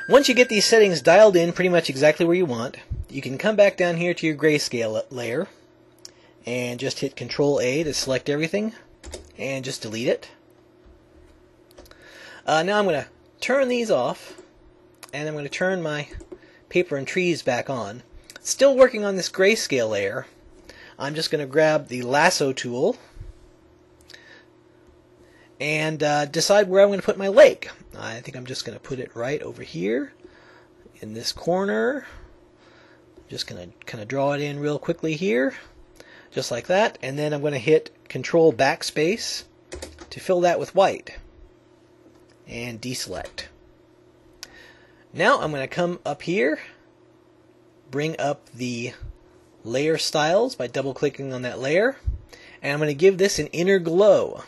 Once you get these settings dialed in pretty much exactly where you want, you can come back down here to your grayscale layer and just hit Control A to select everything and just delete it. Now I'm going to turn these off, and I'm going to turn my paper and trees back on. Still working on this grayscale layer. I'm just going to grab the lasso tool and decide where I'm going to put my lake. I think I'm just going to put it right over here in this corner. Just going to kind of draw it in real quickly here, just like that, and then I'm going to hit Control Backspace to fill that with white and deselect. Now I'm going to come up here, bring up the layer styles by double clicking on that layer, and I'm going to give this an inner glow.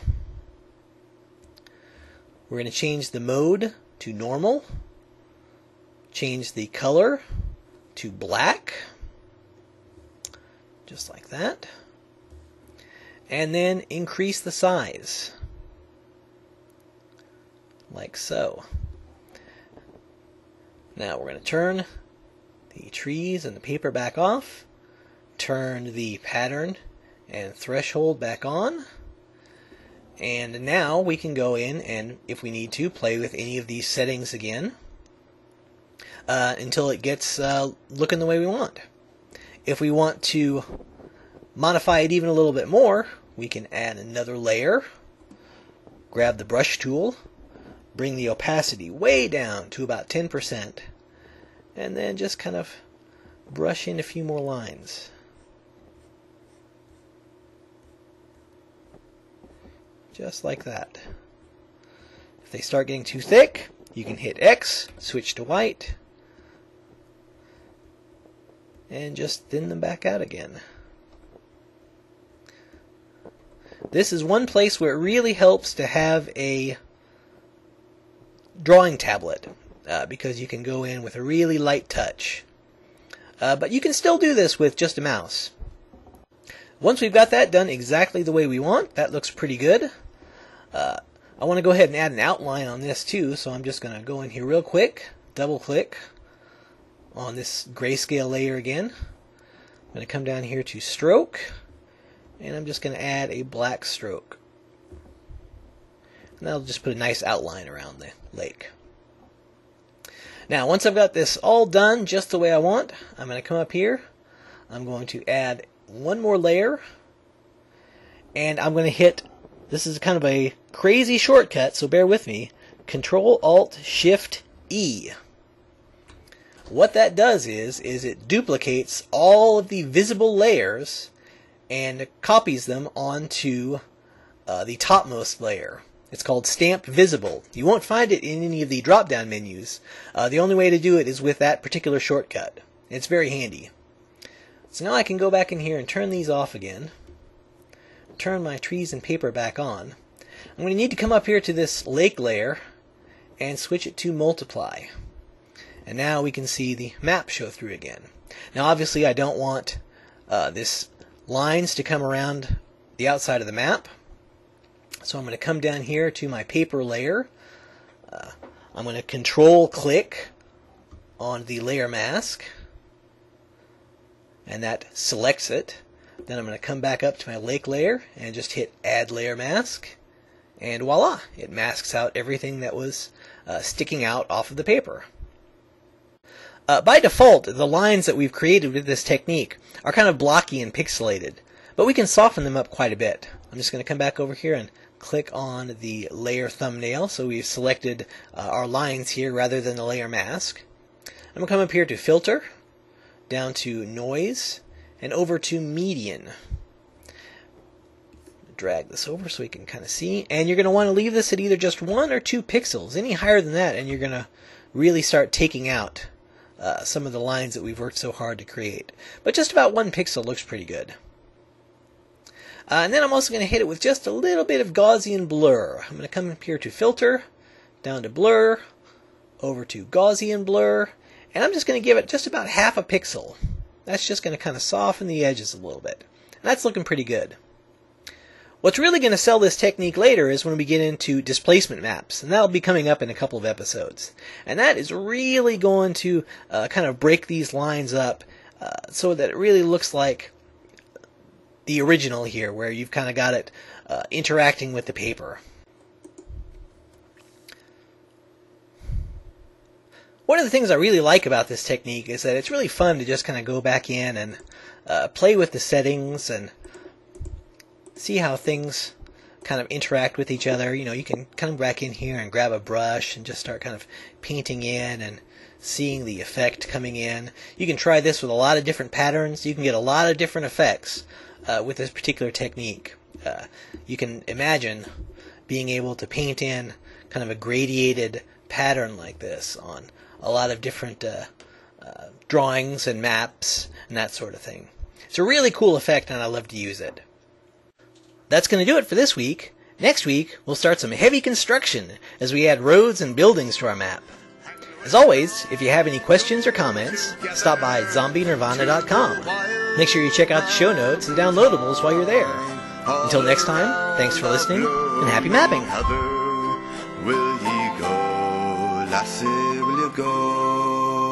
We're going to change the mode to normal, change the color to black, just like that, and then increase the size, like so. Now we're going to turn the trees and the paper back off, turn the pattern and threshold back on, and now we can go in and, if we need to, play with any of these settings again until it gets looking the way we want. If we want to modify it even a little bit more, we can add another layer, grab the brush tool, bring the opacity way down to about 10%, and then just kind of brush in a few more lines. Just like that. If they start getting too thick, you can hit X, switch to white, and just thin them back out again. This is one place where it really helps to have a drawing tablet, because you can go in with a really light touch. But you can still do this with just a mouse. Once we've got that done exactly the way we want, that looks pretty good. I want to go ahead and add an outline on this too, so I'm just going to go in here real quick, double click on this grayscale layer again. I'm going to come down here to stroke, and I'm just going to add a black stroke. And that'll just put a nice outline around the lake. Now, once I've got this all done just the way I want, I'm going to come up here. I'm going to add one more layer, and I'm going to hit, this is kind of a crazy shortcut, so bear with me, Control-Alt-Shift-E. What that does is it duplicates all of the visible layers and copies them onto the topmost layer. It's called Stamp Visible. You won't find it in any of the drop-down menus. The only way to do it is with that particular shortcut. It's very handy. So now I can go back in here and turn these off again. Turn my trees and paper back on. I'm going to need to come up here to this lake layer and switch it to Multiply. And now we can see the map show through again. Now obviously I don't want this lines to come around the outside of the map. So I'm going to come down here to my paper layer. I'm going to Control click on the layer mask, and that selects it. Then I'm going to come back up to my lake layer and just hit Add Layer Mask, and voila, it masks out everything that was sticking out off of the paper. By default, the lines that we've created with this technique are kind of blocky and pixelated, but we can soften them up quite a bit. I'm just going to come back over here and click on the layer thumbnail, so we've selected our lines here rather than the layer mask. I'm going to come up here to Filter, down to Noise, and over to Median. Drag this over so we can kind of see, and you're going to want to leave this at either just 1 or 2 pixels. Any higher than that and you're going to really start taking out some of the lines that we've worked so hard to create. But just about 1 pixel looks pretty good. And then I'm also going to hit it with just a little bit of Gaussian blur. I'm going to come up here to Filter, down to Blur, over to Gaussian blur, and I'm just going to give it just about half a pixel. That's just going to kind of soften the edges a little bit. And that's looking pretty good. What's really going to sell this technique later is when we get into displacement maps, and that'll be coming up in a couple of episodes. And that is really going to kind of break these lines up so that it really looks like the original here, where you've kind of got it interacting with the paper. One of the things I really like about this technique is that it's really fun to just kind of go back in and play with the settings and see how things kind of interact with each other. You know, you can come back in here and grab a brush and just start kind of painting in and seeing the effect coming in. You can try this with a lot of different patterns. You can get a lot of different effects with this particular technique. You can imagine being able to paint in kind of a gradiated pattern like this on a lot of different drawings and maps and that sort of thing. It's a really cool effect, and I love to use it. That's going to do it for this week. Next week, we'll start some heavy construction as we add roads and buildings to our map. As always, if you have any questions or comments, stop by zombienirvana.com. Make sure you check out the show notes and downloadables while you're there. Until next time, thanks for listening, and happy mapping! Will ye go, lassie, will you go?